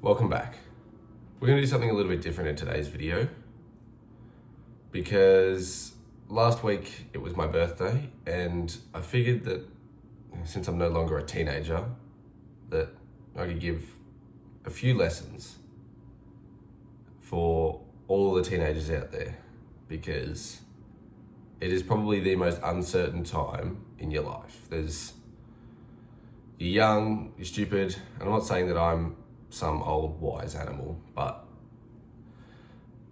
Welcome back. We're going to do something a little bit different in today's video because last week it was my birthday and I figured that since I'm no longer a teenager that I could give a few lessons for all the teenagers out there, because it is probably the most uncertain time in your life. You're young, you're stupid, and I'm not saying that I'm some old wise animal, but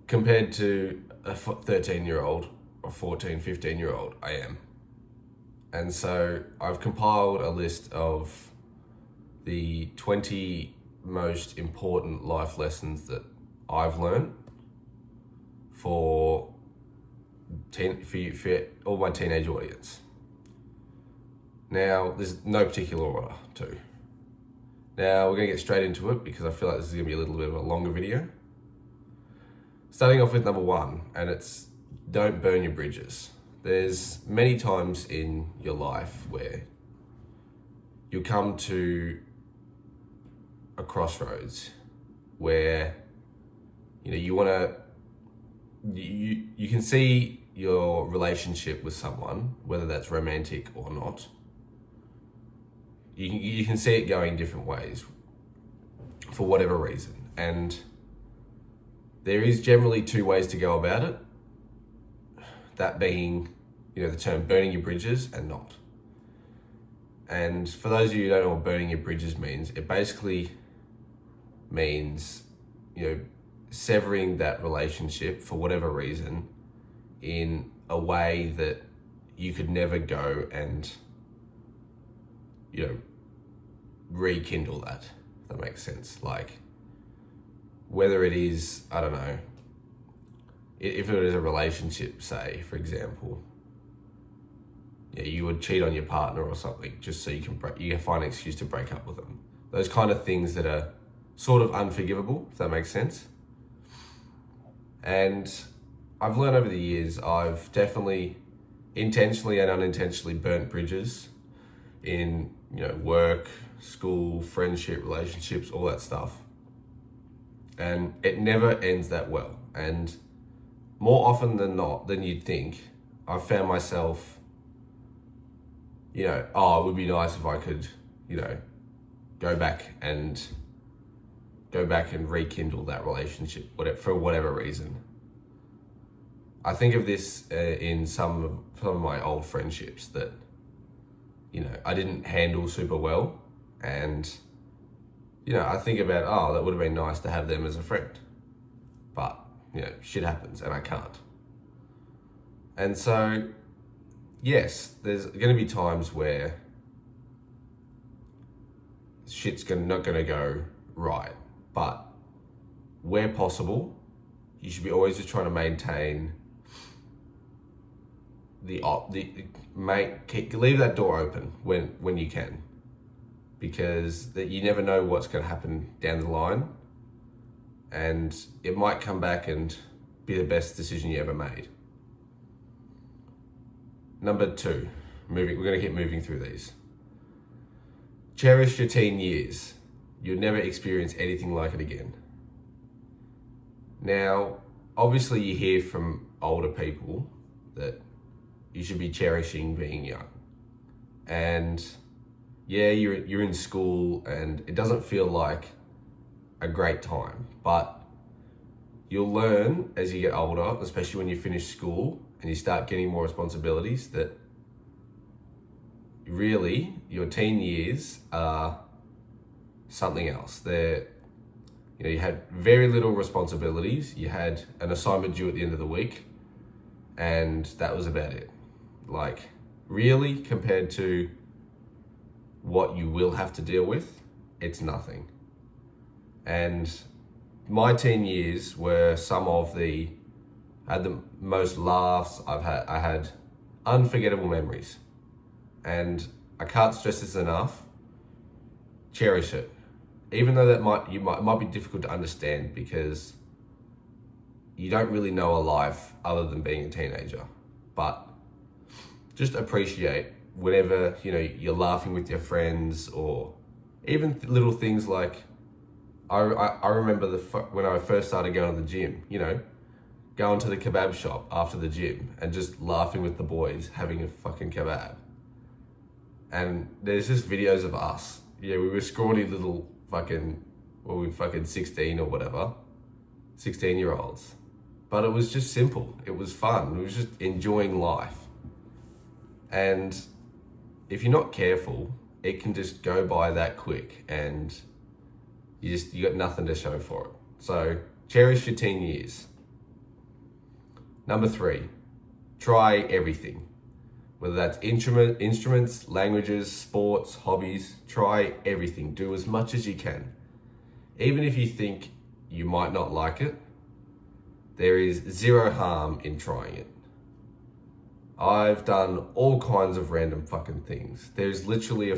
compared to a 13-year-old or 14, 15-year-old, I am. And so I've compiled a list of the 20 most important life lessons that I've learned for all my teenage audience. Now, there's no particular order too. Now, we're going to get straight into it because I feel like this is going to be a little bit of a longer video. Starting off with number one, and it's don't burn your bridges. There's many times in your life where you'll come to a crossroads where you want to you can see your relationship with someone, whether that's romantic or not. You can see it going different ways for whatever reason. And there is generally two ways to go about it. That being, the term burning your bridges and not. And for those of you who don't know what burning your bridges means, it basically means, severing that relationship for whatever reason in a way that you could never go and rekindle that, if that makes sense. Like, whether it is, I don't know, if it is a relationship, say, for example, you would cheat on your partner or something just so you can find an excuse to break up with them. Those kind of things that are sort of unforgivable, if that makes sense. And I've learned over the years, I've definitely intentionally and unintentionally burnt bridges in, work, school, friendship, relationships, all that stuff. And it never ends that well. And more often than you'd think, I've found myself, it would be nice if I could, go back and rekindle that relationship, for whatever reason. I think of this in some of my old friendships that, I didn't handle super well. And, I think about, that would have been nice to have them as a friend. But, shit happens and I can't. And so, yes, there's going to be times where shit's not going to go right. But where possible, you should be always just trying to maintain leave that door open when you can, because that you never know what's going to happen down the line, and it might come back and be the best decision you ever made. Number two, we're going to keep moving through these. Cherish your teen years. You'll never experience anything like it again. Now, obviously you hear from older people that you should be cherishing being young. And yeah, you're in school and it doesn't feel like a great time, but you'll learn as you get older, especially when you finish school and you start getting more responsibilities, that really your teen years are something else. You had very little responsibilities. You had an assignment due at the end of the week, and that was about it. Like, really, compared to what you will have to deal with, it's nothing. And my teen years were I had the most laughs I had unforgettable memories. And I can't stress this enough. Cherish it. Even though that might be difficult to understand, because you don't really know a life other than being a teenager. But just appreciate whenever, you're laughing with your friends, or even little things like I remember when I first started going to the gym, going to the kebab shop after the gym and just laughing with the boys, having a fucking kebab. And there's just videos of us. Yeah, we were scrawny little fucking, well, we fucking 16 or whatever, 16-year-olds. But it was just simple. It was fun. It was just enjoying life. And if you're not careful, it can just go by that quick and you got nothing to show for it. So cherish your teen years. Number 3, try everything. Whether that's instruments, languages, sports, hobbies, try everything. Do as much as you can. Even if you think you might not like it, there is zero harm in trying it. I've done all kinds of random fucking things. There's literally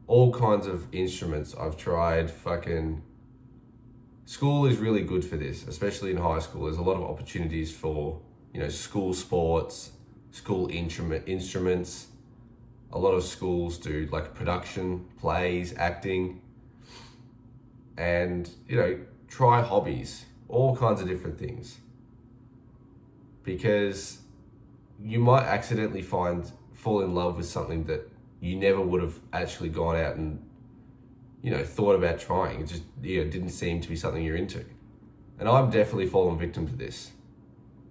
all kinds of instruments I've tried. School is really good for this, especially in high school. There's a lot of opportunities for, school sports, school instruments. A lot of schools do like production, plays, acting, and, try hobbies, all kinds of different things. Because you might accidentally fall in love with something that you never would have actually gone out and, thought about trying. It just, didn't seem to be something you're into. And I've definitely fallen victim to this.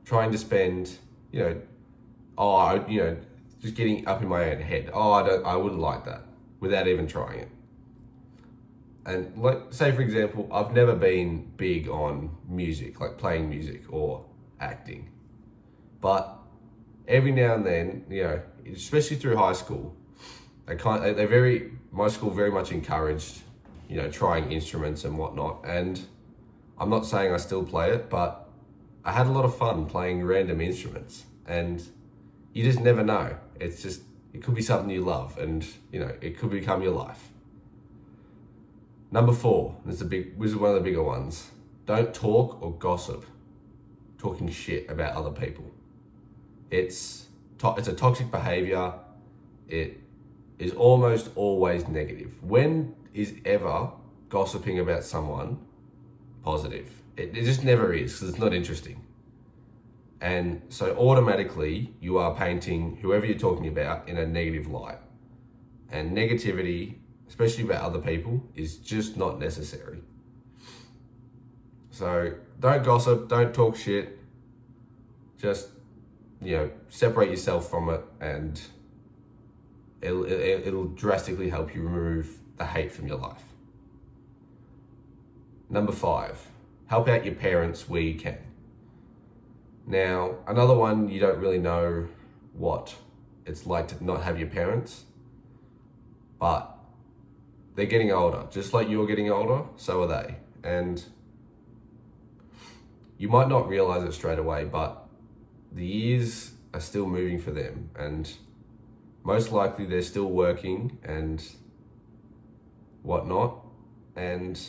Trying to spend, just getting up in my own head. I wouldn't like that, without even trying it. And say for example, I've never been big on music, like playing music or acting. But every now and then, especially through high school, my school very much encouraged, trying instruments and whatnot. And I'm not saying I still play it, but I had a lot of fun playing random instruments. And you just never know. It could be something you love, and it could become your life. Number 4, this is one of the bigger ones. Don't talk or gossip, talking shit about other people. It's a toxic behavior. It is almost always negative. When is ever gossiping about someone positive? It just never is, because it's not interesting. And so automatically you are painting whoever you're talking about in a negative light. And negativity, especially about other people, is just not necessary. So don't gossip, don't talk shit. Just, separate yourself from it, and it'll drastically help you remove the hate from your life. Number 5, help out your parents where you can. Now, another one, you don't really know what it's like to not have your parents, but they're getting older. Just like you're getting older, so are they. And you might not realize it straight away, but the years are still moving for them, and most likely they're still working and whatnot, and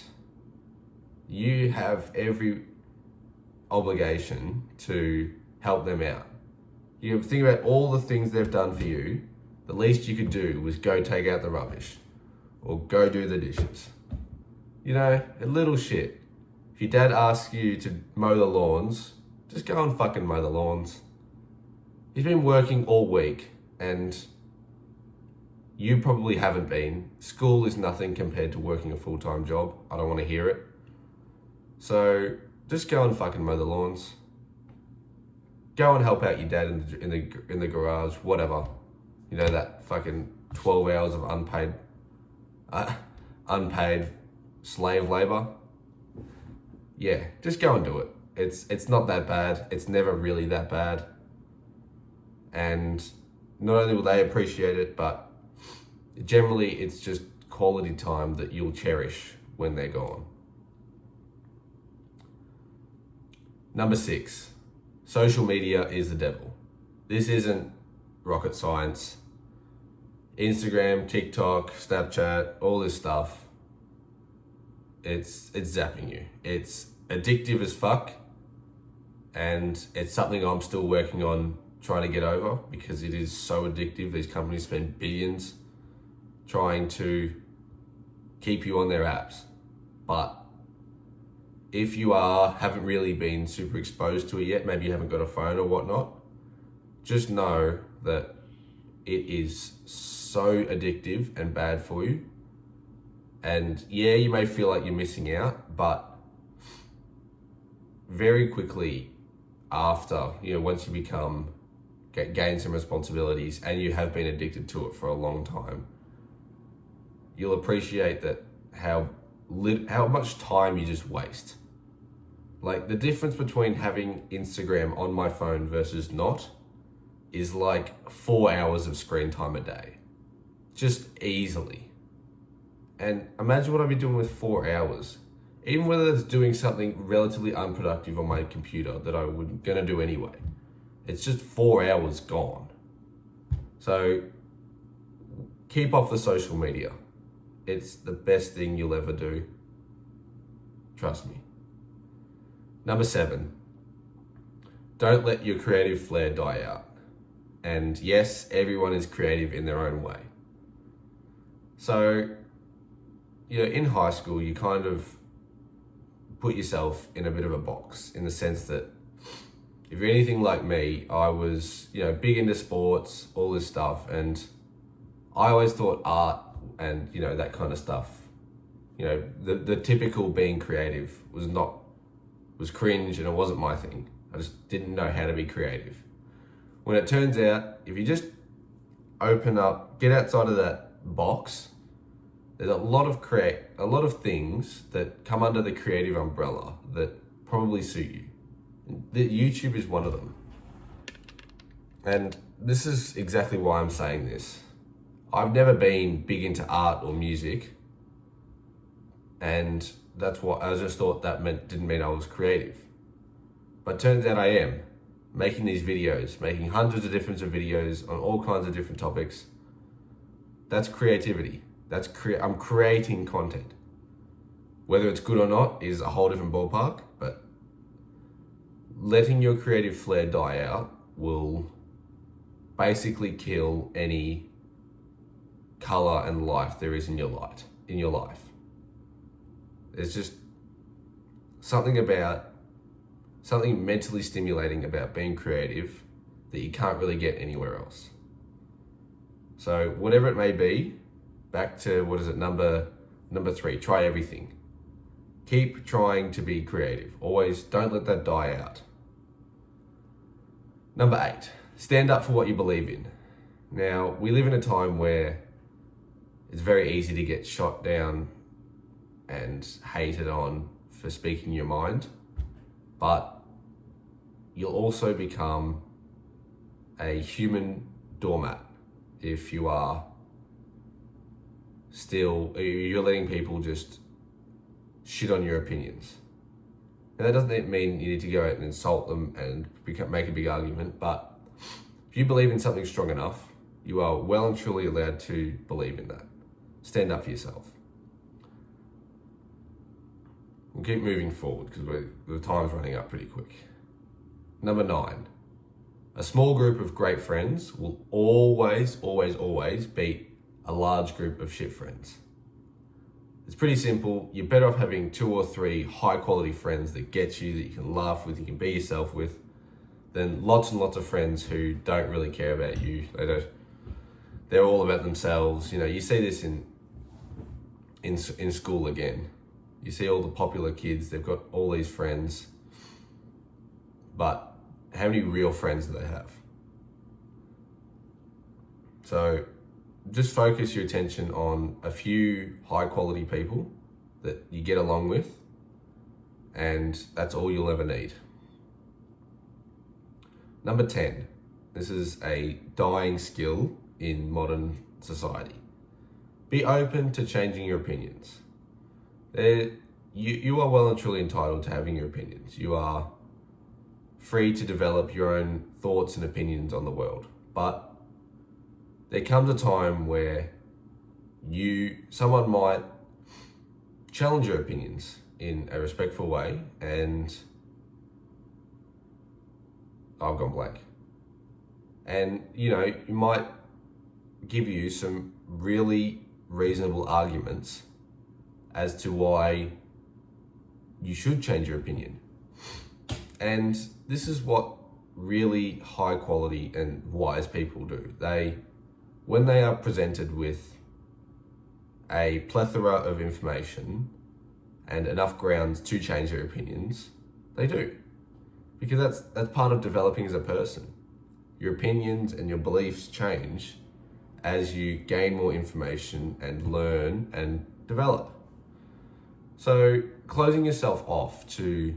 you have every obligation to help them out. You think about all the things they've done for you. The least you could do was go take out the rubbish or go do the dishes. A little shit. If your dad asks you to mow the lawns, just go and fucking mow the lawns. He's been working all week and you probably haven't been. School is nothing compared to working a full-time job. I don't want to hear it. So just go and fucking mow the lawns. Go and help out your dad in the garage, whatever. That fucking 12 hours of unpaid slave labor. Yeah, just go and do it. It's not that bad. It's never really that bad. And not only will they appreciate it, but generally it's just quality time that you'll cherish when they're gone. Number 6, social media is the devil. This isn't rocket science. Instagram, TikTok, Snapchat, all this stuff, it's zapping you. It's addictive as fuck, and it's something I'm still working on trying to get over, because it is so addictive. These companies spend billions trying to keep you on their apps. But if you haven't really been super exposed to it yet, maybe you haven't got a phone or whatnot, just know that it is so addictive and bad for you. And yeah, you may feel like you're missing out, but very quickly after, once you gain some responsibilities and you have been addicted to it for a long time, you'll appreciate that how much time you just waste. Like, the difference between having Instagram on my phone versus not is like 4 hours of screen time a day. Just easily. And imagine what I'd be doing with 4 hours. Even whether it's doing something relatively unproductive on my computer that I was gonna do anyway. It's just 4 hours gone. So keep off the social media. It's the best thing you'll ever do. Trust me. Number 7, don't let your creative flair die out. And yes, everyone is creative in their own way. So, in high school, you kind of put yourself in a bit of a box, in the sense that if you're anything like me, I was, big into sports, all this stuff. And I always thought art and, that kind of stuff, the typical being creative was cringe, and it wasn't my thing. I just didn't know how to be creative. When it turns out, if you just get outside of that box, there's a lot of things that come under the creative umbrella that probably suit you. YouTube is one of them. And this is exactly why I'm saying this. I've never been big into art or music, and that's what I just thought didn't mean I was creative. But turns out I am. Making these videos, making hundreds of different videos on all kinds of different topics. That's creativity. I'm creating content. Whether it's good or not is a whole different ballpark, but letting your creative flair die out will basically kill any color and life there is in your life. There's just something mentally stimulating about being creative that you can't really get anywhere else. So whatever it may be, back to, number 3, try everything. Keep trying to be creative. Always don't let that die out. Number 8, stand up for what you believe in. Now, we live in a time where it's very easy to get shot down and hated on for speaking your mind, but you'll also become a human doormat if you're letting people just shit on your opinions. And that doesn't mean you need to go out and insult them and make a big argument, but if you believe in something strong enough, you are well and truly allowed to believe in that. Stand up for yourself. We'll keep moving forward because the time's running up pretty quick. Number 9, a small group of great friends will always, always, always beat a large group of shit friends. It's pretty simple. You're better off having 2 or 3 high quality friends that get you, that you can laugh with, you can be yourself with, than lots and lots of friends who don't really care about you. They're all about themselves. You see this in school again. You see all the popular kids, they've got all these friends, but how many real friends do they have? So just focus your attention on a few high quality people that you get along with, and that's all you'll ever need. Number 10, this is a dying skill in modern society. Be open to changing your opinions. You are well and truly entitled to having your opinions. You are free to develop your own thoughts and opinions on the world. But there comes a time where someone might challenge your opinions in a respectful way, and I've gone blank. And it might give you some really reasonable arguments as to why you should change your opinion. And this is what really high quality and wise people do. When they are presented with a plethora of information and enough grounds to change their opinions, they do. Because that's part of developing as a person. Your opinions and your beliefs change as you gain more information and learn and develop. So closing yourself off to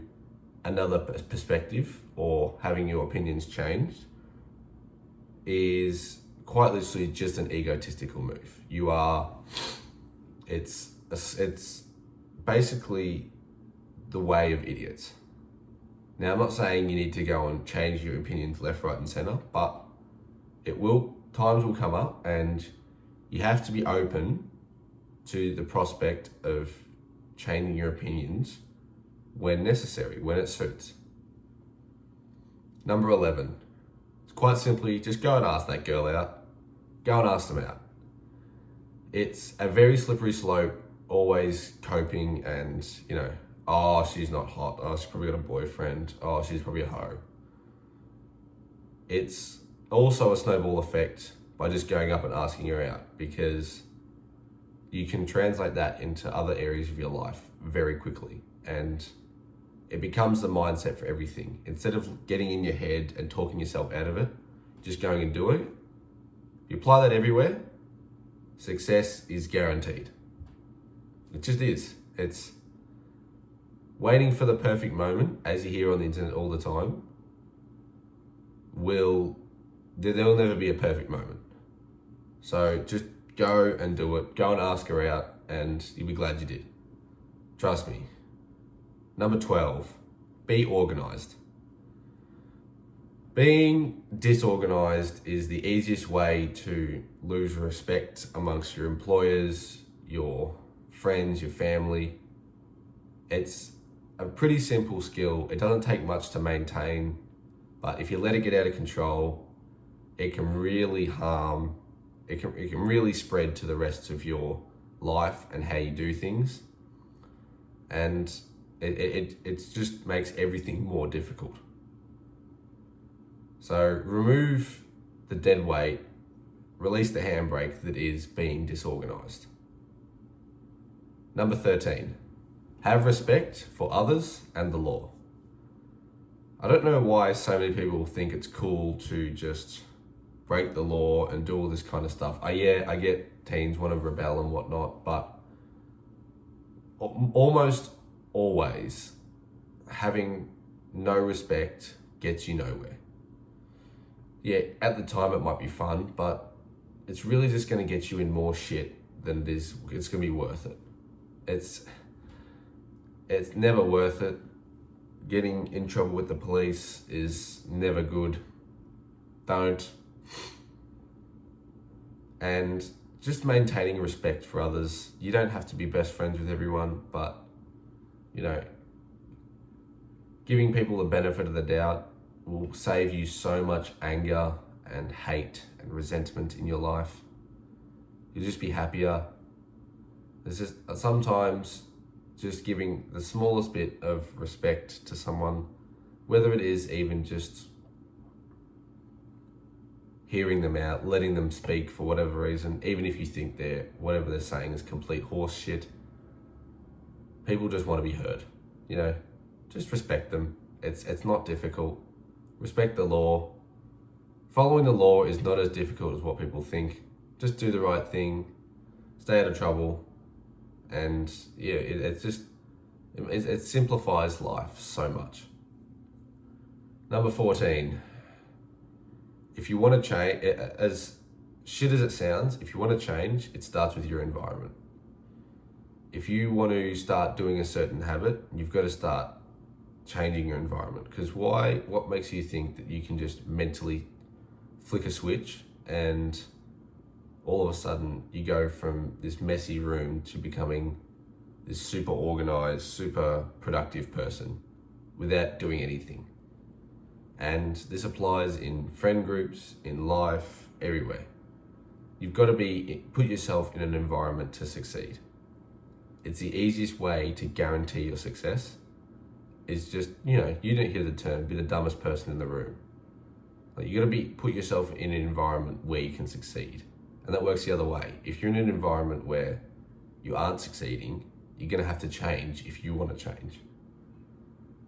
another perspective or having your opinions changed is quite literally just an egotistical move. It's basically the way of idiots. Now, I'm not saying you need to go and change your opinions left, right, and center, but times will come up and you have to be open to the prospect of changing your opinions when necessary, when it suits. Number 11, it's quite simply just go and ask that girl out. Go and ask them out. It's a very slippery slope, always coping and, oh, she's not hot. Oh, she's probably got a boyfriend. Oh, she's probably a hoe. It's also a snowball effect by just going up and asking her out, because you can translate that into other areas of your life very quickly. And it becomes the mindset for everything. Instead of getting in your head and talking yourself out of it, just going and doing it. You apply that everywhere, success is guaranteed. It just is. It's waiting for the perfect moment, as you hear on the internet all the time. There'll never be a perfect moment. So just go and do it. Go and ask her out and you'll be glad you did. Trust me. Number 12, be organized. Being disorganized is the easiest way to lose respect amongst your employers, your friends, your family. It's a pretty simple skill. It doesn't take much to maintain, but if you let it get out of control, it can really harm, it can really spread to the rest of your life and how you do things. And it just makes everything more difficult. So remove the dead weight, release the handbrake that is being disorganized. Number 13, have respect for others and the law. I don't know why so many people think it's cool to just break the law and do all this kind of stuff. I get teens want to rebel and whatnot, but almost always having no respect gets you nowhere. Yeah, at the time it might be fun, but it's really just going to get you in more shit than it's going to be worth it. It's never worth it. Getting in trouble with the police is never good. Don't. And just maintaining respect for others. You don't have to be best friends with everyone, but, giving people the benefit of the doubt will save you so much anger and hate and resentment in your life. You'll just be happier. There's just sometimes just giving the smallest bit of respect to someone, whether it is even just hearing them out, letting them speak for whatever reason, even if you think whatever they're saying is complete horse shit. People just want to be heard, just respect them. It's not difficult. Respect the law. Following the law is not as difficult as what people think. Just do the right thing, stay out of trouble, and it simplifies life so much. Number 14, if you want to change, as shit as it sounds, if you want to change, it starts with your environment. If you want to start doing a certain habit, you've got to start changing your environment. Because what makes you think that you can just mentally flick a switch and all of a sudden you go from this messy room to becoming this super organized, super productive person without doing anything? And this applies in friend groups, in life, everywhere. You've got to put yourself in an environment to succeed. It's the easiest way to guarantee your success. is just, you didn't hear the term, be the dumbest person in the room. Like, you got to put yourself in an environment where you can succeed. And that works the other way. If you're in an environment where you aren't succeeding, you're going to have to change if you want to change.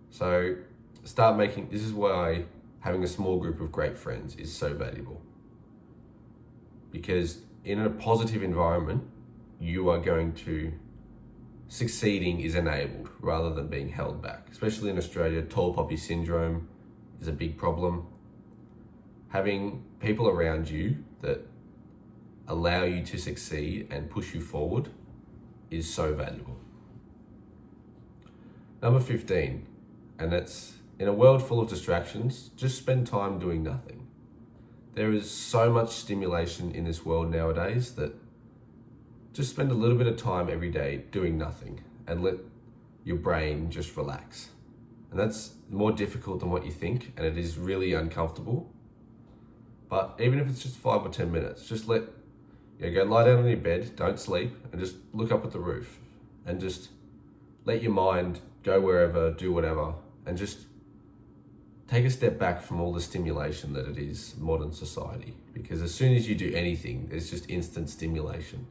So this is why having a small group of great friends is so valuable. Because in a positive environment, succeeding is enabled rather than being held back. Especially in Australia, tall poppy syndrome is a big problem. Having people around you that allow you to succeed and push you forward is so valuable. Number 15, and that's, in a world full of distractions, just spend time doing nothing. There is so much stimulation in this world nowadays that just spend a little bit of time every day doing nothing and let your brain just relax. And that's more difficult than what you think, and it is really uncomfortable. But even if it's just 5 or 10 minutes, just go lie down on your bed, don't sleep, and just look up at the roof and just let your mind go wherever, do whatever, and just take a step back from all the stimulation that it is modern society. Because as soon as you do anything, there's just instant stimulation.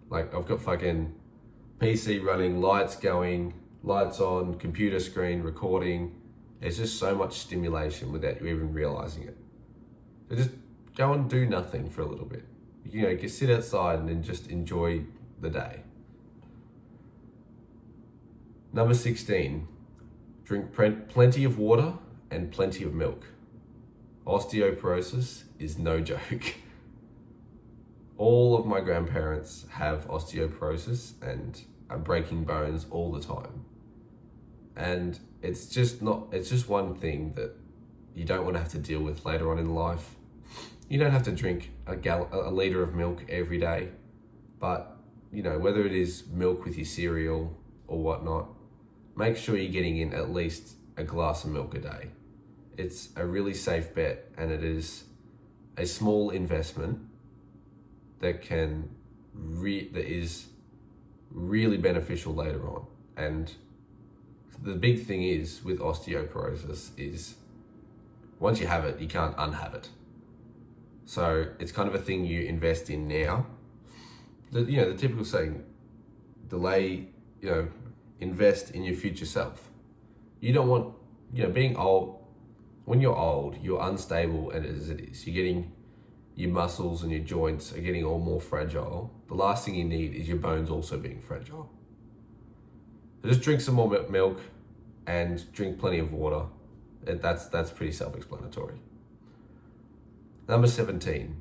Like, I've got fucking PC running, lights going, lights on, computer screen, recording. There's just so much stimulation without you even realizing it. So just go and do nothing for a little bit. Sit outside and then just enjoy the day. Number 16, drink plenty of water and plenty of milk. Osteoporosis is no joke. All of my grandparents have osteoporosis and are breaking bones all the time. And it's just one thing that you don't want to have to deal with later on in life. You don't have to drink a liter of milk every day, but whether it is milk with your cereal or whatnot, make sure you're getting in at least a glass of milk a day. It's a really safe bet, and it is a small investment that is really beneficial later on. And the big thing is with osteoporosis is once you have it, you can't unhave it. So it's kind of a thing you invest in now. The typical saying, invest in your future self. You don't want, being old, when you're old, you're unstable, and as it is, your muscles and your joints are getting all more fragile. The last thing you need is your bones also being fragile. So just drink some more milk and drink plenty of water. That's pretty self-explanatory. Number 17,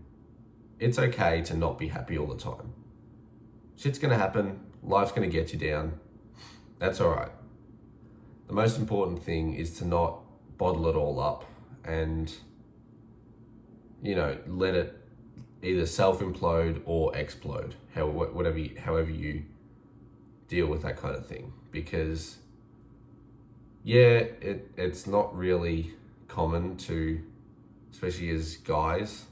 it's okay to not be happy all the time. Shit's gonna happen, life's gonna get you down. That's all right. The most important thing is to not bottle it all up and, let it either self-implode or explode, however you deal with that kind of thing. Because, it's not really common to, especially as guys,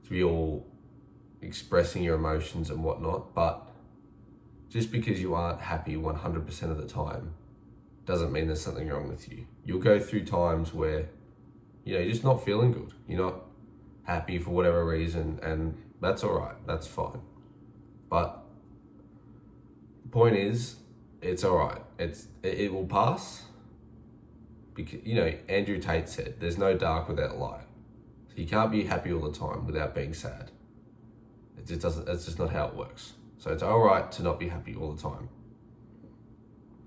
to be all expressing your emotions and whatnot, but just because you aren't happy 100% of the time doesn't mean there's something wrong with you. You'll go through times where, you're just not feeling good. You're not happy for whatever reason, and that's all right. That's fine. But the point is, it's all right. It will pass. Because, Andrew Tate said, there's no dark without light. So you can't be happy all the time without being sad. That's just not how it works. So it's all right to not be happy all the time.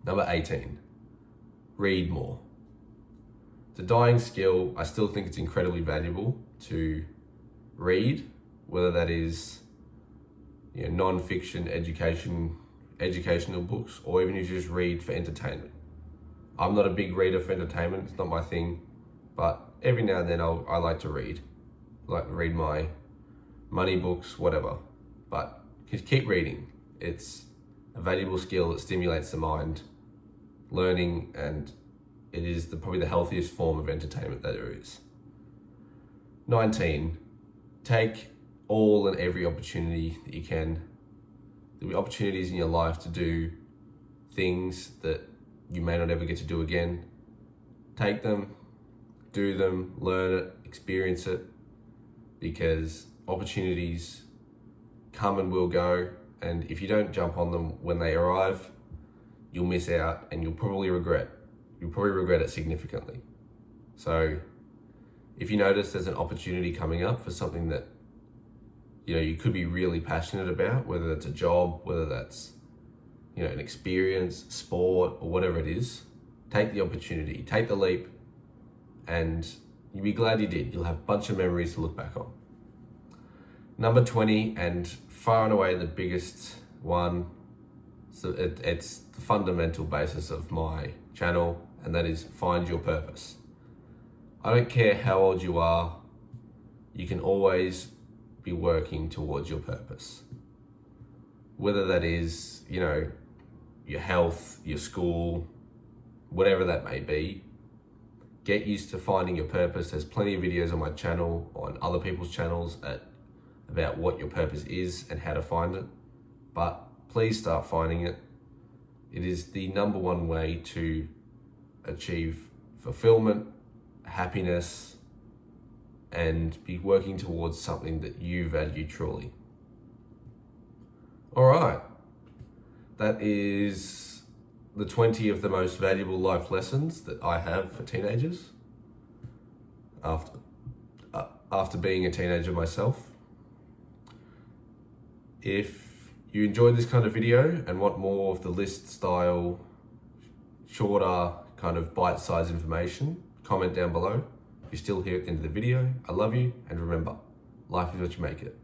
Number 18, read more. It's a dying skill. I still think it's incredibly valuable to read, whether that is non-fiction educational books, or even if you just read for entertainment. I'm not a big reader for entertainment, it's not my thing, but every now and then I like to read. I like to read my money books, whatever. But just keep reading. It's a valuable skill that stimulates the mind, learning, and it is probably the healthiest form of entertainment that there is. 19, take all and every opportunity that you can. There'll be opportunities in your life to do things that you may not ever get to do again. Take them, do them, learn it, experience it, because opportunities come and will go, and if you don't jump on them when they arrive, you'll miss out and you'll probably regret it significantly. So if you notice there's an opportunity coming up for something that you could be really passionate about, whether that's a job, whether that's an experience, sport, or whatever it is, take the opportunity, take the leap, and you'll be glad you did. You'll have a bunch of memories to look back on. Number 20, and far and away the biggest one, so it's the fundamental basis of my channel, and that is find your purpose. I don't care how old you are, you can always be working towards your purpose. Whether that is, your health, your school, whatever that may be, get used to finding your purpose. There's plenty of videos on my channel, on other people's channels, about what your purpose is and how to find it. But please start finding it. It is the number one way to achieve fulfillment, happiness, and be working towards something that you value truly. All right, that is the 20 of the most valuable life lessons that I have for teenagers after being a teenager myself. If you enjoyed this kind of video and want more of the list style, shorter kind of bite-sized information, comment down below. If you're still here at the end of the video, I love you, and remember, life is what you make it.